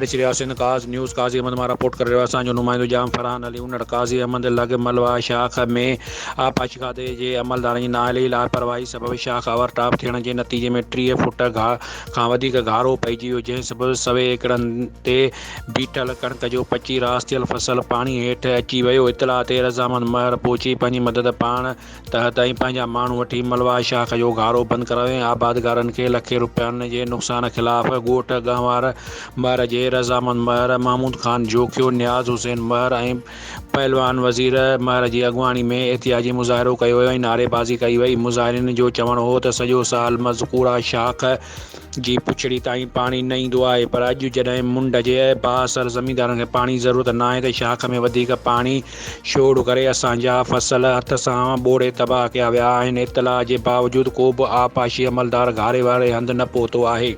वारिस रियासत न्यूज़ काज़ी अहमद मां रिपोर्ट करे रहियो आहे। असांजो नुमाइंदो जाम फरहान अली उनड़ काज़ी अहमद लॻ मलवा शाख में आपाशी खाते जे अमलदारनि जी नाअहली लापरवाही सबबि शाख ओवरटॉप थियण जे नतीजे में 30 फुट खां वधीक गारो पइजी वियो, जंहिं सबबि सवे एकड़नि ते बीठल कणिक जो पची रास थियल फसल पाणी हेठि अची वियो। इतला ते रज़ामंद महर पहुची पंहिंजी मदद पाण ताईं पंहिंजा माण्हू वठी मलवा शाख जो गारो बंदि करायो ऐं आबादगारनि खे लखे रुपयनि जे नुक़सान ख़िलाफ़ ॻोठ गंवार महर जे रज़ामंद महर, महमूद ख़ान जोखियो, नियाज़ हुसैन महर ऐं पहलवान वज़ीर महर जी अॻुवाणी में एहतिजाजी मुज़ाहिरो कयो वियो ऐं नारेबाज़ी कई वई। मुज़ाहिरीन जो चवणु हो त सॼो साल मज़कूरा शाख जी पुछड़ी ताईं पाणी न ईंदो आहे, पर अॼु जॾहिं मुंड जे बाअसर ज़मींदारनि खे पाणी जी ज़रूरत न आहे त शाख में वधीक पाणी छोड़ करे असांजा फसल हथ सां ॿोड़े तबाह कया विया आहिनि। इतला जे बावजूदि को बि आपाशी अमलदार घारे वारे हंधि न पहुतो आहे।